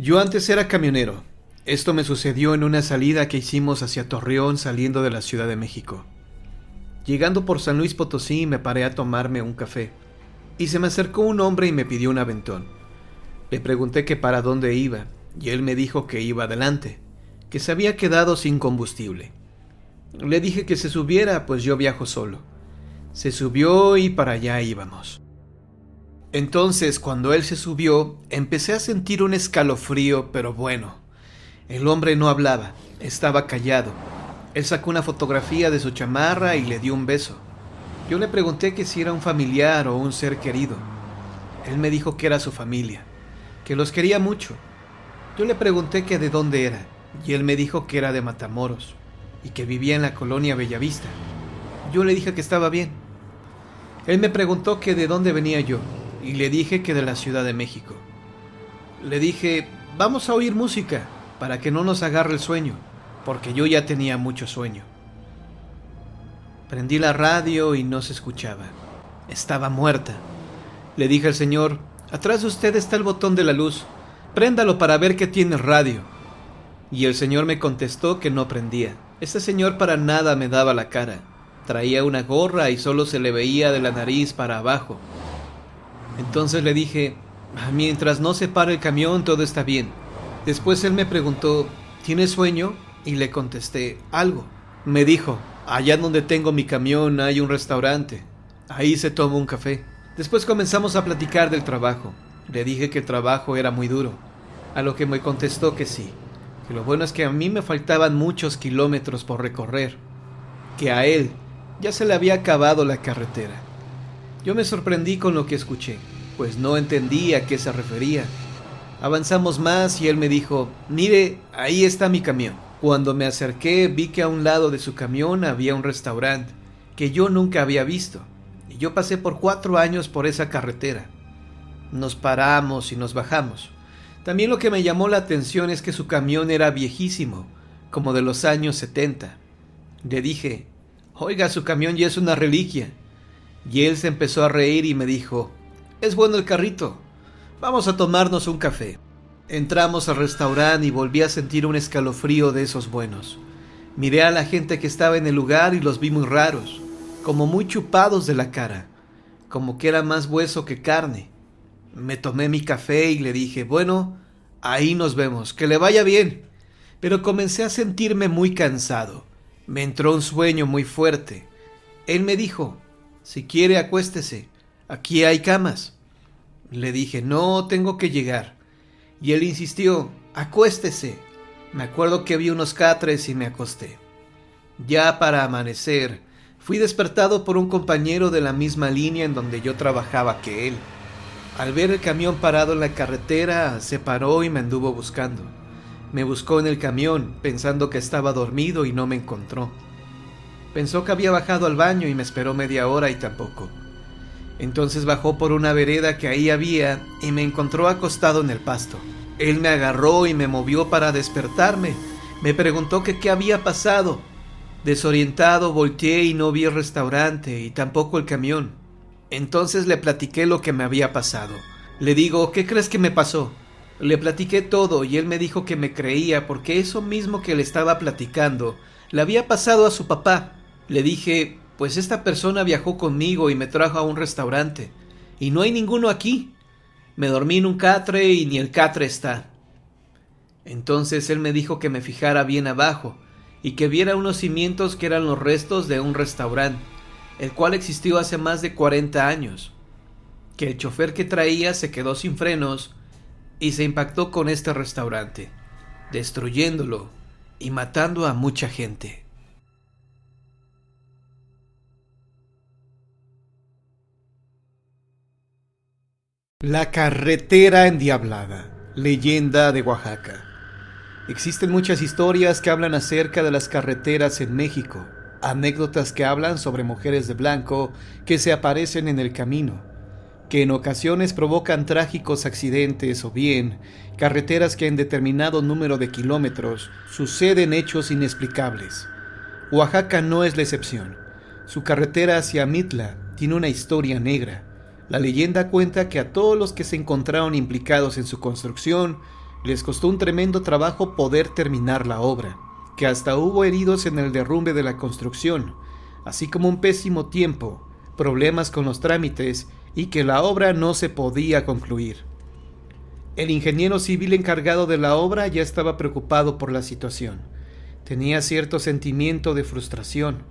Yo antes era camionero. Esto me sucedió en una salida que hicimos hacia Torreón saliendo de la Ciudad de México. Llegando por San Luis Potosí me paré a tomarme un café y se me acercó un hombre y me pidió un aventón. Le pregunté que para dónde iba y él me dijo que iba adelante, que se había quedado sin combustible. Le dije que se subiera, pues yo viajo solo. Se subió y para allá íbamos. Entonces, cuando él se subió, empecé a sentir un escalofrío, pero bueno. El hombre no hablaba, estaba callado. Él sacó una fotografía de su chamarra y le dio un beso. Yo le pregunté que si era un familiar o un ser querido. Él me dijo que era su familia, que los quería mucho. Yo le pregunté que de dónde era, y él me dijo que era de Matamoros, y que vivía en la colonia Bellavista. Yo le dije que estaba bien. Él me preguntó que de dónde venía yo, y le dije que de la Ciudad de México. Le dije, vamos a oír música, para que no nos agarre el sueño, porque yo ya tenía mucho sueño. Prendí la radio y no se escuchaba. Estaba muerta. Le dije al señor, atrás de usted está el botón de la luz, préndalo para ver que tiene radio. Y el señor me contestó que no prendía. Este señor para nada me daba la cara. Traía una gorra y solo se le veía de la nariz para abajo. Entonces le dije, mientras no se pare el camión todo está bien. Después él me preguntó, ¿tienes sueño? Y le contesté, algo. Me dijo, allá donde tengo mi camión hay un restaurante. Ahí se toma un café. Después comenzamos a platicar del trabajo. Le dije que el trabajo era muy duro. A lo que me contestó que sí. Que lo bueno es que a mí me faltaban muchos kilómetros por recorrer. Que a él ya se le había acabado la carretera. Yo me sorprendí con lo que escuché, pues no entendí a qué se refería. Avanzamos más y él me dijo, mire, ahí está mi camión. Cuando me acerqué vi que a un lado de su camión había un restaurante que yo nunca había visto. Y yo pasé por 4 años por esa carretera. Nos paramos y nos bajamos. También lo que me llamó la atención es que su camión era viejísimo, como de los años 70. Le dije, oiga, su camión ya es una reliquia. Y él se empezó a reír y me dijo, es bueno el carrito, vamos a tomarnos un café. Entramos al restaurante y volví a sentir un escalofrío de esos buenos. Miré a la gente que estaba en el lugar y los vi muy raros, como muy chupados de la cara, como que era más hueso que carne. Me tomé mi café y le dije, bueno, ahí nos vemos, que le vaya bien. Pero comencé a sentirme muy cansado. Me entró un sueño muy fuerte. Él me dijo, si quiere acuéstese, aquí hay camas. Le dije, no, tengo que llegar. Y él insistió, acuéstese. Me acuerdo que vi unos catres y me acosté. Ya para amanecer, fui despertado por un compañero de la misma línea en donde yo trabajaba que él. Al ver el camión parado en la carretera, se paró y me anduvo buscando. Me buscó en el camión, pensando que estaba dormido y no me encontró. Pensó que había bajado al baño y me esperó media hora y tampoco. Entonces bajó por una vereda que ahí había y me encontró acostado en el pasto. Él me agarró y me movió para despertarme. Me preguntó que qué había pasado. Desorientado volteé y no vi el restaurante y tampoco el camión. Entonces le platiqué lo que me había pasado. Le digo, ¿qué crees que me pasó? Le platiqué todo y él me dijo que me creía porque eso mismo que le estaba platicando le había pasado a su papá. Le dije, pues esta persona viajó conmigo y me trajo a un restaurante y no hay ninguno aquí. Me dormí en un catre y ni el catre está. Entonces él me dijo que me fijara bien abajo y que viera unos cimientos que eran los restos de un restaurante, el cual existió hace más de 40 años, que el chofer que traía se quedó sin frenos y se impactó con este restaurante, destruyéndolo y matando a mucha gente. La carretera endiablada, leyenda de Oaxaca. Existen muchas historias que hablan acerca de las carreteras en México, anécdotas que hablan sobre mujeres de blanco que se aparecen en el camino, que en ocasiones provocan trágicos accidentes o bien carreteras que en determinado número de kilómetros suceden hechos inexplicables. Oaxaca no es la excepción. Su carretera hacia Mitla tiene una historia negra. La leyenda cuenta que a todos los que se encontraron implicados en su construcción Les costó un tremendo trabajo poder terminar la obra, que hasta hubo heridos en el derrumbe de la construcción, así como un pésimo tiempo, problemas con los trámites y que la obra no se podía concluir. El ingeniero civil encargado de la obra ya estaba preocupado por la situación. Tenía cierto sentimiento de frustración,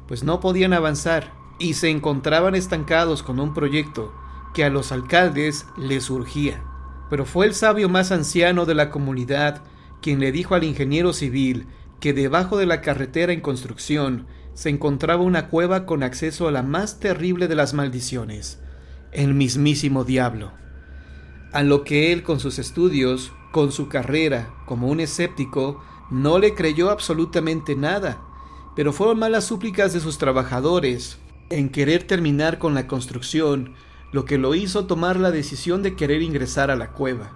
pues no podían avanzar y se encontraban estancados con un proyecto que a los alcaldes les urgía. Pero fue el sabio más anciano de la comunidad quien le dijo al ingeniero civil que debajo de la carretera en construcción se encontraba una cueva con acceso a la más terrible de las maldiciones, el mismísimo diablo. A lo que él, con sus estudios, con su carrera, como un escéptico, no le creyó absolutamente nada, pero fueron malas súplicas de sus trabajadores en querer terminar con la construcción, lo que lo hizo tomar la decisión de querer ingresar a la cueva.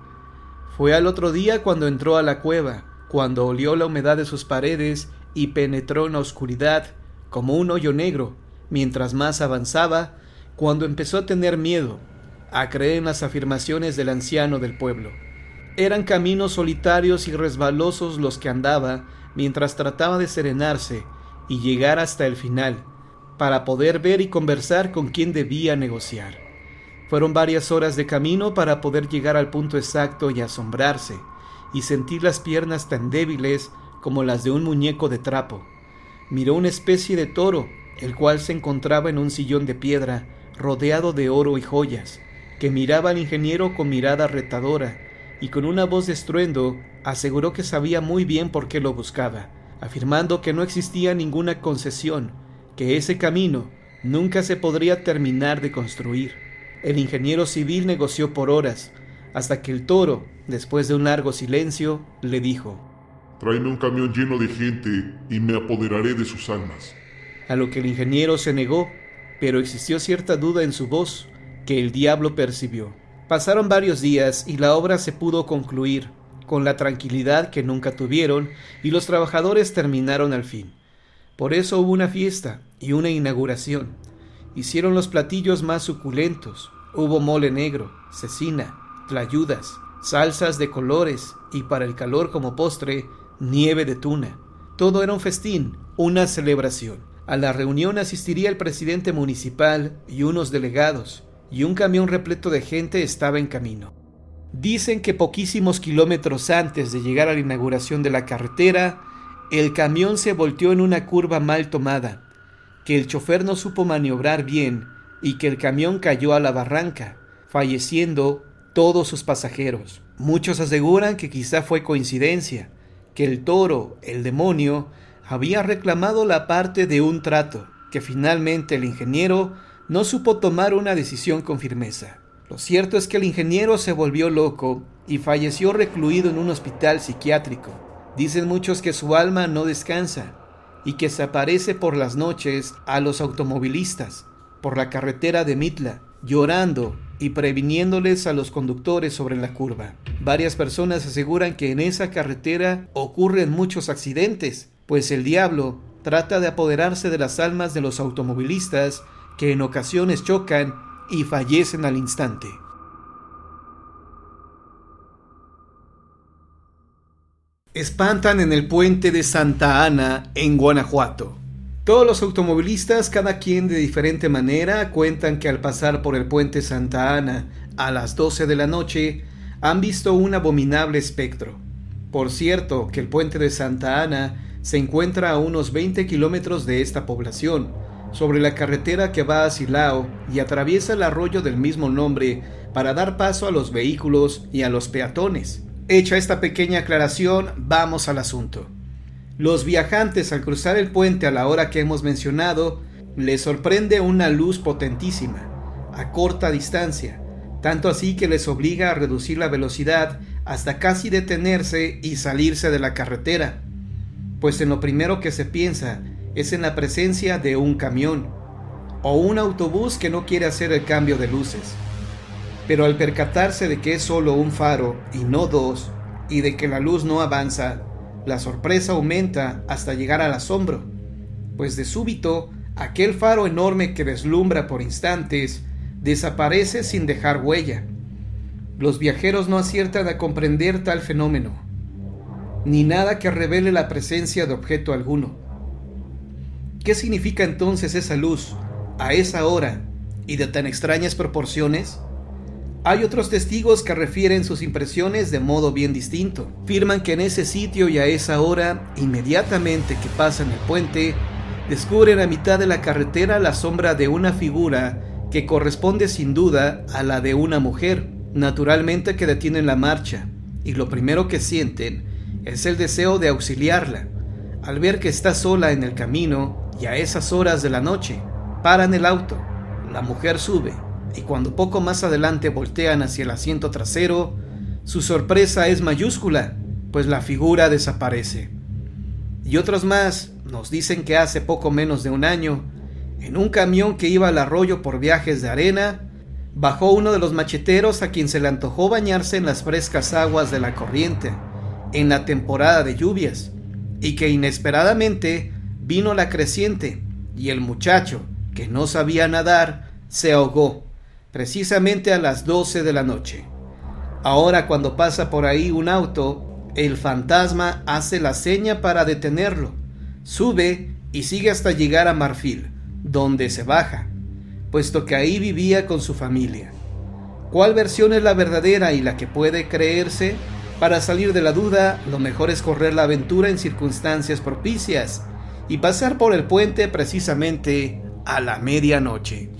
Fue al otro día cuando entró a la cueva, cuando olió la humedad de sus paredes y penetró en la oscuridad como un hoyo negro. Mientras más avanzaba, cuando empezó a tener miedo, a creer en las afirmaciones del anciano del pueblo. Eran caminos solitarios y resbalosos los que andaba mientras trataba de serenarse y llegar hasta el final, para poder ver y conversar con quien debía negociar. Fueron varias horas de camino para poder llegar al punto exacto y asombrarse, y sentir las piernas tan débiles como las de un muñeco de trapo. Miró una especie de toro, el cual se encontraba en un sillón de piedra, rodeado de oro y joyas, que miraba al ingeniero con mirada retadora, y con una voz de estruendo aseguró que sabía muy bien por qué lo buscaba, afirmando que no existía ninguna concesión, que ese camino nunca se podría terminar de construir. El ingeniero civil negoció por horas, hasta que el toro, después de un largo silencio, le dijo: «Tráeme un camión lleno de gente y me apoderaré de sus almas». A lo que el ingeniero se negó, pero existió cierta duda en su voz, que el diablo percibió. Pasaron varios días y la obra se pudo concluir, con la tranquilidad que nunca tuvieron, y los trabajadores terminaron al fin. Por eso hubo una fiesta y una inauguración. Hicieron los platillos más suculentos. Hubo mole negro, cecina, tlayudas, salsas de colores y para el calor como postre, nieve de tuna. Todo era un festín, una celebración. A la reunión asistiría el presidente municipal y unos delegados, y un camión repleto de gente estaba en camino. Dicen que poquísimos kilómetros antes de llegar a la inauguración de la carretera, el camión se volteó en una curva mal tomada, que el chofer no supo maniobrar bien y que el camión cayó a la barranca, falleciendo todos sus pasajeros. Muchos aseguran que quizá fue coincidencia, que el toro, el demonio, había reclamado la parte de un trato, que finalmente el ingeniero no supo tomar una decisión con firmeza. Lo cierto es que el ingeniero se volvió loco y falleció recluido en un hospital psiquiátrico. Dicen muchos que su alma no descansa y que se aparece por las noches a los automovilistas por la carretera de Mitla, llorando y previniéndoles a los conductores sobre la curva. Varias personas aseguran que en esa carretera ocurren muchos accidentes, pues el diablo trata de apoderarse de las almas de los automovilistas que en ocasiones chocan y fallecen al instante. Espantan en el puente de Santa Ana, en Guanajuato. Todos los automovilistas, cada quien de diferente manera, cuentan que al pasar por el puente Santa Ana a las 12 de la noche, han visto un abominable espectro. Por cierto, que el puente de Santa Ana se encuentra a unos 20 kilómetros de esta población, sobre la carretera que va a Silao y atraviesa el arroyo del mismo nombre para dar paso a los vehículos y a los peatones. Hecha esta pequeña aclaración, vamos al asunto. Los viajantes al cruzar el puente a la hora que hemos mencionado, les sorprende una luz potentísima, a corta distancia, tanto así que les obliga a reducir la velocidad hasta casi detenerse y salirse de la carretera, pues en lo primero que se piensa es en la presencia de un camión o un autobús que no quiere hacer el cambio de luces. Pero al percatarse de que es solo un faro y no dos, y de que la luz no avanza, la sorpresa aumenta hasta llegar al asombro, pues de súbito aquel faro enorme que deslumbra por instantes desaparece sin dejar huella. Los viajeros no aciertan a comprender tal fenómeno, ni nada que revele la presencia de objeto alguno. ¿Qué significa entonces esa luz, a esa hora y de tan extrañas proporciones? Hay otros testigos que refieren sus impresiones de modo bien distinto. Afirman que en ese sitio y a esa hora, inmediatamente que pasan el puente, descubren a mitad de la carretera la sombra de una figura que corresponde sin duda a la de una mujer. Naturalmente que detienen la marcha, y lo primero que sienten es el deseo de auxiliarla. Al ver que está sola en el camino y a esas horas de la noche, paran el auto. La mujer sube, y cuando poco más adelante voltean hacia el asiento trasero, su sorpresa es mayúscula, pues la figura desaparece. Y otros más nos dicen que hace poco menos de un año, en un camión que iba al arroyo por viajes de arena, bajó uno de los macheteros a quien se le antojó bañarse en las frescas aguas de la corriente, en la temporada de lluvias, y que inesperadamente vino la creciente, y el muchacho, que no sabía nadar, se ahogó, precisamente a las 12 de la noche. Ahora, cuando pasa por ahí un auto, el fantasma hace la seña para detenerlo, sube y sigue hasta llegar a Marfil, donde se baja, puesto que ahí vivía con su familia. ¿Cuál versión es la verdadera y la que puede creerse? Para salir de la duda, lo mejor es correr la aventura en circunstancias propicias y pasar por el puente precisamente a la medianoche.